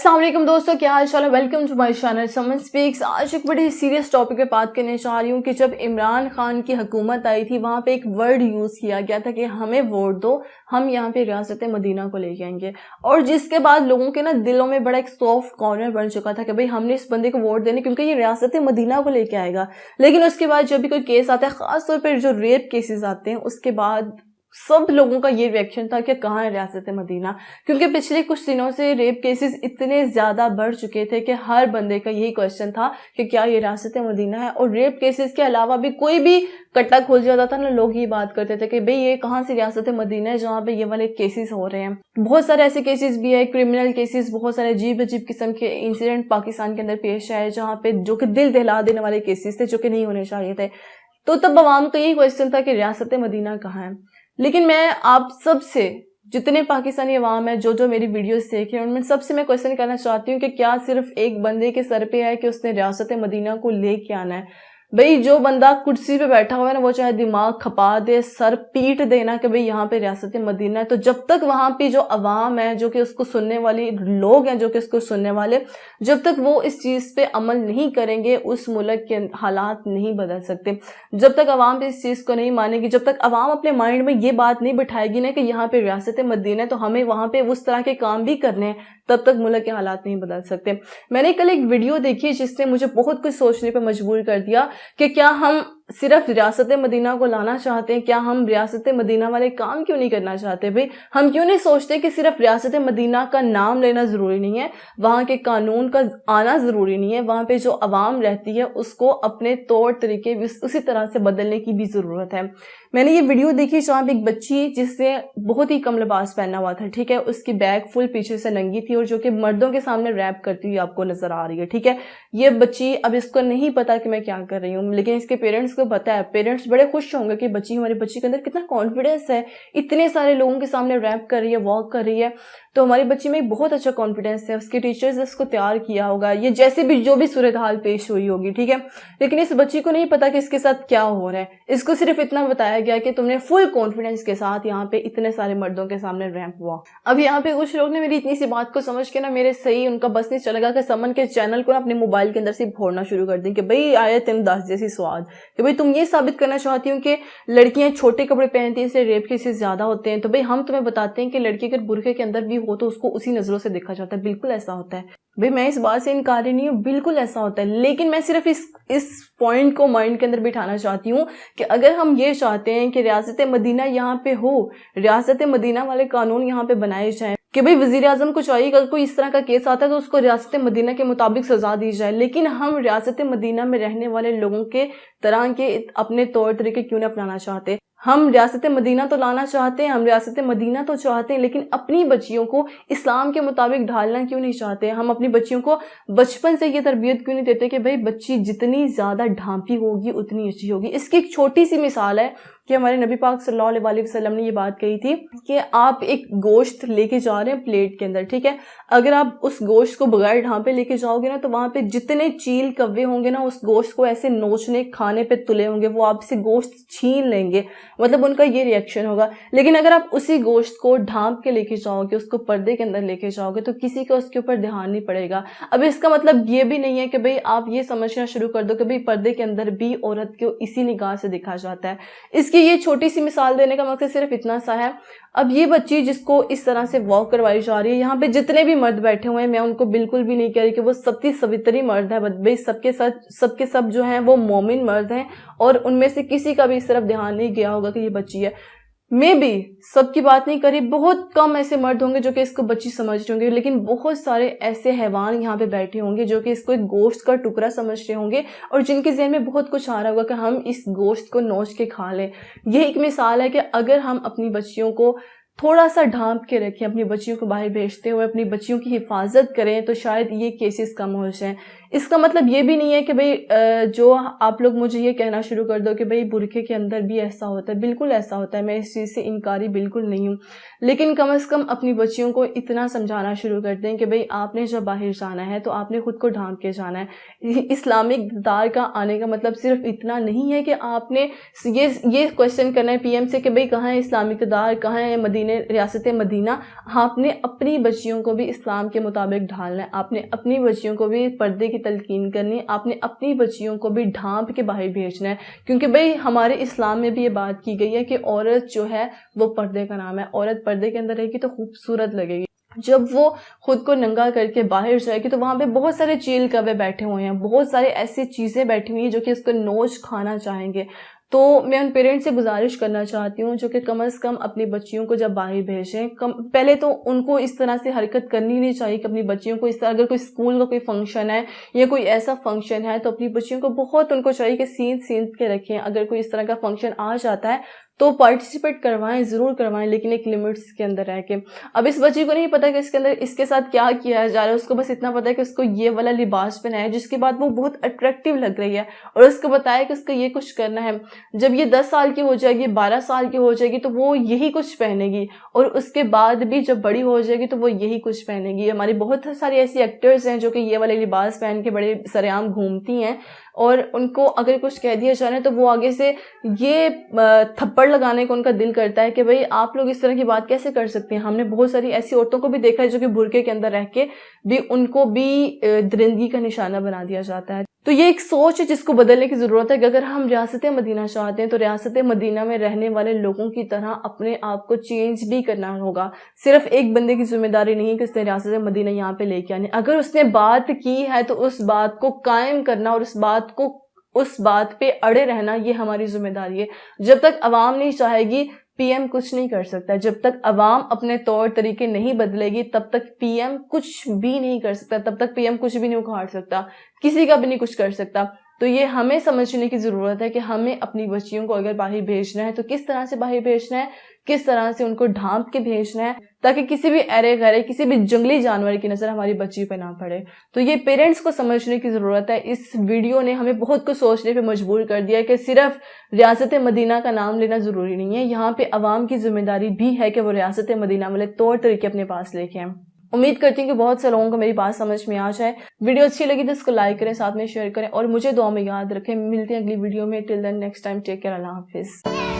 अस्सलाम वालेकुम दोस्तों, क्या हाल चाल है। Welcome to my channel Saman speaks. आज एक बड़ी सीरियस टॉपिक पे बात करने चाह रही हूँ कि जब इमरान खान की हुकूमत आई थी वहाँ पे एक वर्ड यूज़ किया गया था कि हमें वोट दो, हम यहाँ पे रियासत मदीना को लेके आएंगे। और जिसके बाद लोगों के ना दिलों में बड़ा एक सॉफ्ट कॉर्नर बन चुका था कि भाई हमने इस बंदे को वोट देने क्योंकि ये रियासत मदीना को लेके आएगा। लेकिन उसके बाद जब भी कोई केस आता है, खासतौर पर जो रेप केसेस आते हैं, उसके बाद सब लोगों का ये रिएक्शन था कि कहाँ है रियासत मदीना। क्योंकि पिछले कुछ दिनों से रेप केसेस इतने ज्यादा बढ़ चुके थे कि हर बंदे का यही क्वेश्चन था कि क्या ये रियासत मदीना है। और रेप केसेस के अलावा भी कोई भी कट्टा खोल जाता था ना, लोग ये बात करते थे कि भाई ये कहाँ से रियासत मदीना है जहाँ पे ये वाले केसेस हो रहे हैं। बहुत सारे ऐसे केसेस भी है, क्रिमिनल केसेस, बहुत सारे अजीब अजीब किस्म के इंसिडेंट पाकिस्तान के अंदर पेश आए जहाँ पे जो कि दिल दहला देने वाले केसेस थे, जो कि नहीं होने चाहिए थे। तो तब अवाम का यही क्वेश्चन था कि रियासत मदीना कहाँ है। लेकिन मैं आप सबसे, जितने पाकिस्तानी अवाम है जो मेरी वीडियोस देख रहे हैं, उनमें सबसे मैं क्वेश्चन करना चाहती हूँ कि क्या सिर्फ एक बंदे के सर पे है कि उसने रियासत मदीना को लेके आना है। भाई जो बंदा कुर्सी पे बैठा हुआ है ना, वो चाहे दिमाग खपा दे, सर पीट देना कि भाई यहाँ पे रियासत मदीना है, तो जब तक वहां पे जो अवाम है, जो कि उसको सुनने वाली लोग हैं, जो कि उसको सुनने वाले, जब तक वो इस चीज पे अमल नहीं करेंगे, उस मुल्क के हालात नहीं बदल सकते। जब तक अवाम इस चीज को नहीं मानेगी, जब तक अवाम अपने माइंड में ये बात नहीं बिठाएगी ना कि यहाँ पे रियासत मदीना है तो हमें वहां पे उस तरह के काम भी करने हैं, तब तक मुल्क के हालात नहीं बदल सकते। मैंने कल एक वीडियो देखी जिसने मुझे बहुत कुछ सोचने पर मजबूर कर दिया कि क्या हम सिर्फ रियासत मदीना को लाना चाहते हैं, क्या हम रियासत मदीना वाले काम क्यों नहीं करना चाहते। भाई हम क्यों नहीं सोचते कि सिर्फ रियासत मदीना का नाम लेना जरूरी नहीं है, वहां के कानून का आना जरूरी नहीं है, वहां पे जो अवाम रहती है उसको अपने तौर तरीके उसी तरह से बदलने की भी जरूरत है। मैंने ये वीडियो देखी जहाँ पे एक बच्ची जिसने बहुत ही कम लिबास पहना हुआ था, ठीक है, उसकी बैग फुल पीछे से नंगी थी और जो कि मर्दों के सामने रैप करती हुई आपको नजर आ रही है, ठीक है। ये बच्ची, अब इसको नहीं पता कि मैं क्या कर रही हूँ, लेकिन इसके पेरेंट्स को पता है। पेरेंट्स बड़े खुश होंगे कि बच्ची, हमारी बच्ची के अंदर कितना कॉन्फिडेंस है, इतने सारे लोगों के सामने रैप कर रही है, वॉक कर रही है, तो हमारी बच्ची में बहुत अच्छा कॉन्फिडेंस है। उसके टीचर्स ने इसको तैयार किया होगा, ये जैसे भी जो भी सूरत हाल पेश हुई होगी, ठीक है। लेकिन इस बच्ची को नहीं पता कि इसके साथ क्या हो रहा है। इसको सिर्फ इतना बताया गया कि तुमने फुल कॉन्फिडेंस के साथ यहाँ पे इतने सारे मर्दों के सामने रैंप हुआ। अब यहाँ पे कुछ लोग ने मेरी इतनी सी बात को समझ के ना, मेरे सही उनका बस नहीं चलेगा कि समन के चैनल को ना अपने मोबाइल के अंदर से फोड़ना शुरू कर दें कि भाई आया तुम 10 जैसी स्वाद, कि भाई तुम ये साबित करना चाहती हो कि लड़कियां छोटे कपड़े पहनती हैं इसलिए रेप केसेस ज्यादा होते हैं। तो भाई हम तुम्हें बताते हैं कि लड़की अगर बुरखे के अंदर भी हो तो उसको उसी नजरों से देखा जाता है। बिल्कुल ऐसा होता है भाई, मैं इस बात से इनकारी नहीं हूँ, बिल्कुल ऐसा होता है। लेकिन मैं सिर्फ इस पॉइंट को माइंड के अंदर बिठाना चाहती हूँ कि अगर हम ये चाहते हैं कि रियासत मदीना यहाँ पे हो, रियासत मदीना वाले कानून यहाँ पे बनाए जाएं कि भाई वजीर आजम को चाहिए कल कोई इस तरह का केस आता है तो उसको रियासत मदीना के मुताबिक सजा दी जाए, लेकिन हम रियासत मदीना में रहने वाले लोगों के तरह के अपने तौर तरीके क्यों नहीं अपनाना चाहते। हम रियासत मदीना तो लाना चाहते हैं, हम रियासत मदीना तो चाहते हैं, लेकिन अपनी बच्चियों को इस्लाम के मुताबिक ढालना क्यों नहीं चाहते। हम अपनी बच्चियों को बचपन से ये तरबियत क्यों नहीं देते कि भाई बच्ची जितनी ज्यादा ढांपी होगी उतनी अच्छी होगी। इसकी एक छोटी सी मिसाल है कि हमारे नबी पाक सल्लल्लाहु अलैहि वसल्लम ने ये बात कही थी कि आप एक गोश्त लेके जा रहे हैं प्लेट के अंदर, ठीक है, अगर आप उस गोश्त को बगैर ढांपे लेके जाओगे ना तो वहां पे जितने चील कव्वे होंगे ना, उस गोश्त को ऐसे नोचने खाने पे तुले होंगे, वो आपसे गोश्त छीन लेंगे, मतलब उनका ये रिएक्शन होगा। लेकिन अगर आप उसी गोश्त को ढांप के लेके जाओगे, उसको पर्दे के अंदर लेके जाओगे, तो किसी का उसके ऊपर ध्यान नहीं पड़ेगा। अब इसका मतलब ये भी नहीं है कि भाई आप ये समझना शुरू कर दो कि भाई पर्दे के अंदर भी औरत को इसी निगाह से देखा जाता है। कि ये छोटी सी मिसाल देने का मकसद सिर्फ इतना सा है। अब ये बच्ची जिसको इस तरह से वॉक करवाई जा रही है, यहाँ पे जितने भी मर्द बैठे हुए हैं, मैं उनको बिल्कुल भी नहीं कह रही कि वो सती सवित्री मर्द है, भाई सबके सब जो हैं वो मोमिन मर्द हैं और उनमें से किसी का भी इस तरफ ध्यान नहीं गया होगा कि ये बच्ची है। मैं भी सबकी बात नहीं करी, बहुत कम ऐसे मर्द होंगे जो कि इसको बच्ची समझ रहे होंगे, लेकिन बहुत सारे ऐसे हैवान यहाँ पे बैठे होंगे जो कि इसको एक गोश्त का टुकड़ा समझ रहे होंगे और जिनके ज़हन में बहुत कुछ आ रहा होगा कि हम इस गोश्त को नोच के खा लें। ये एक मिसाल है कि अगर हम अपनी बच्चियों को थोड़ा सा ढांप के रखें, अपनी बच्चियों को बाहर भेजते हुए अपनी बच्चियों की हिफाजत करें, तो शायद ये केसेस कम हो जाएं। اس کا مطلب یہ بھی نہیں ہے کہ بھئی جو آپ لوگ مجھے یہ کہنا شروع کر دو کہ بھئی برقعے کے اندر بھی ایسا ہوتا ہے، بالکل ایسا ہوتا ہے، میں اس چیز سے انکاری بالکل نہیں ہوں، لیکن کم از کم اپنی بچیوں کو اتنا سمجھانا شروع کر دیں کہ بھئی آپ نے جب باہر جانا ہے تو آپ نے خود کو ڈھانپ کے جانا ہے۔ اسلامک اقتدار کا آنے کا مطلب صرف اتنا نہیں ہے کہ آپ نے یہ کوشچن کرنا ہے پی ایم سے کہ بھئی کہاں ہے اسلامک اقتدار، کہاں ہے مدینہ، ریاست مدینہ۔ آپ نے اپنی بچیوں کو بھی اسلام کے مطابق ڈھالنا ہے، آپ نے اپنی بچیوں کو بھی پردے کی تلقین کرنی ہے، آپ نے اپنی بچیوں کو بھی ڈھانپ کے باہر بھیجنا ہے، کیونکہ بھئی ہمارے اسلام میں بھی یہ بات کی گئی ہے کہ عورت جو ہے وہ پردے کا نام ہے، عورت پردے کے اندر رہے گی تو خوبصورت لگے گی۔ جب وہ خود کو ننگا کر کے باہر جائے گی تو وہاں پہ بہت سارے چیل کوے بیٹھے ہوئے ہیں، بہت سارے ایسی چیزیں بیٹھی ہوئی ہیں جو کہ اس کو نوچ کھانا چاہیں گے۔ تو میں ان پیرنٹس سے گزارش کرنا چاہتی ہوں جو کہ کم از کم اپنی بچیوں کو جب باہر بھیجیں، پہلے تو ان کو اس طرح سے حرکت کرنی نہیں چاہیے کہ اپنی بچیوں کو اس طرح، اگر کوئی اسکول کا کوئی فنکشن ہے یا کوئی ایسا فنکشن ہے تو اپنی بچیوں کو بہت ان کو چاہیے کہ سینت کے رکھیں۔ اگر کوئی اس طرح کا فنکشن آ جاتا ہے تو پارٹیسپیٹ کروائیں، ضرور کروائیں، لیکن ایک لمٹس کے اندر رہ کے۔ اب اس بچی کو نہیں پتا کہ اس کے اندر اس کے ساتھ کیا کیا جا رہا ہے، اس کو بس اتنا پتا ہے کہ اس کو یہ والا لباس پہنا ہے جس کے بعد وہ بہت اٹریکٹیو لگ رہی ہے، اور اس کو بتایا کہ اس کو یہ کچھ کرنا ہے۔ جب یہ 10 سال کی ہو جائے گی، 12 سال کی ہو جائے گی تو وہ یہی کچھ پہنے گی، اور اس کے بعد بھی جب بڑی ہو جائے گی تو وہ یہی کچھ پہنے گی۔ ہماری بہت ساری ایسی ایکٹرز ہیں جو کہ یہ والے لباس پہن کے بڑے سرعام گھومتی ہیں، اور ان کو اگر کچھ کہہ دیا جائے تو وہ آگے سے یہ تھپڑ لگانے کو ان کا دل کرتا ہے کہ بھئی آپ لوگ اس طرح کی بات کیسے کر سکتے ہیں۔ ہم نے بہت ساری ایسی عورتوں کو بھی دیکھا ہے جو کہ برقعے کے اندر رہ کے بھی ان کو بھی درندگی کا نشانہ بنا دیا جاتا ہے۔ تو یہ ایک سوچ ہے جس کو بدلنے کی ضرورت ہے کہ اگر ہم ریاست مدینہ چاہتے ہیں تو ریاست مدینہ میں رہنے والے لوگوں کی طرح اپنے آپ کو چینج بھی کرنا ہوگا۔ صرف ایک بندے کی ذمہ داری نہیں ہے کہ اس نے ریاست مدینہ یہاں پہ لے کے آنے، اگر اس نے بات کی ہے تو اس بات کو قائم کرنا اور اس بات پہ اڑے رہنا، یہ ہماری ذمہ داری ہے۔ جب تک عوام نہیں چاہے گی پی ایم کچھ نہیں کر سکتا، جب تک عوام اپنے طور طریقے نہیں بدلے گی تب تک پی ایم کچھ بھی نہیں کر سکتا، تب تک پی ایم کچھ بھی نہیں اکھاڑ سکتا، کسی کا بھی نہیں کچھ کر سکتا۔ تو یہ ہمیں سمجھنے کی ضرورت ہے کہ ہمیں اپنی بچیوں کو اگر باہر بھیجنا ہے تو کس طرح سے باہر بھیجنا ہے، کس طرح سے ان کو ڈھانپ کے بھیجنا ہے تاکہ کسی بھی ایرے غیرے، کسی بھی جنگلی جانور کی نظر ہماری بچی پہ نہ پڑے۔ تو یہ پیرنٹس کو سمجھنے کی ضرورت ہے۔ اس ویڈیو نے ہمیں بہت کچھ سوچنے پہ مجبور کر دیا کہ صرف ریاست مدینہ کا نام لینا ضروری نہیں ہے، یہاں پہ عوام کی ذمہ داری بھی ہے کہ وہ ریاست مدینہ والے طور طریقے اپنے پاس لے کے آئیں۔ امید کرتی ہوں کہ بہت سے لوگوں کو میری بات سمجھ میں آ جائے۔ ویڈیو اچھی لگی تو اس کو لائک کریں، ساتھ میں شیئر کریں، اور مجھے دعا میں یاد رکھیں۔ ملتے ہیں اگلی ویڈیو میں۔ Till then next time, take care, اللہ حافظ۔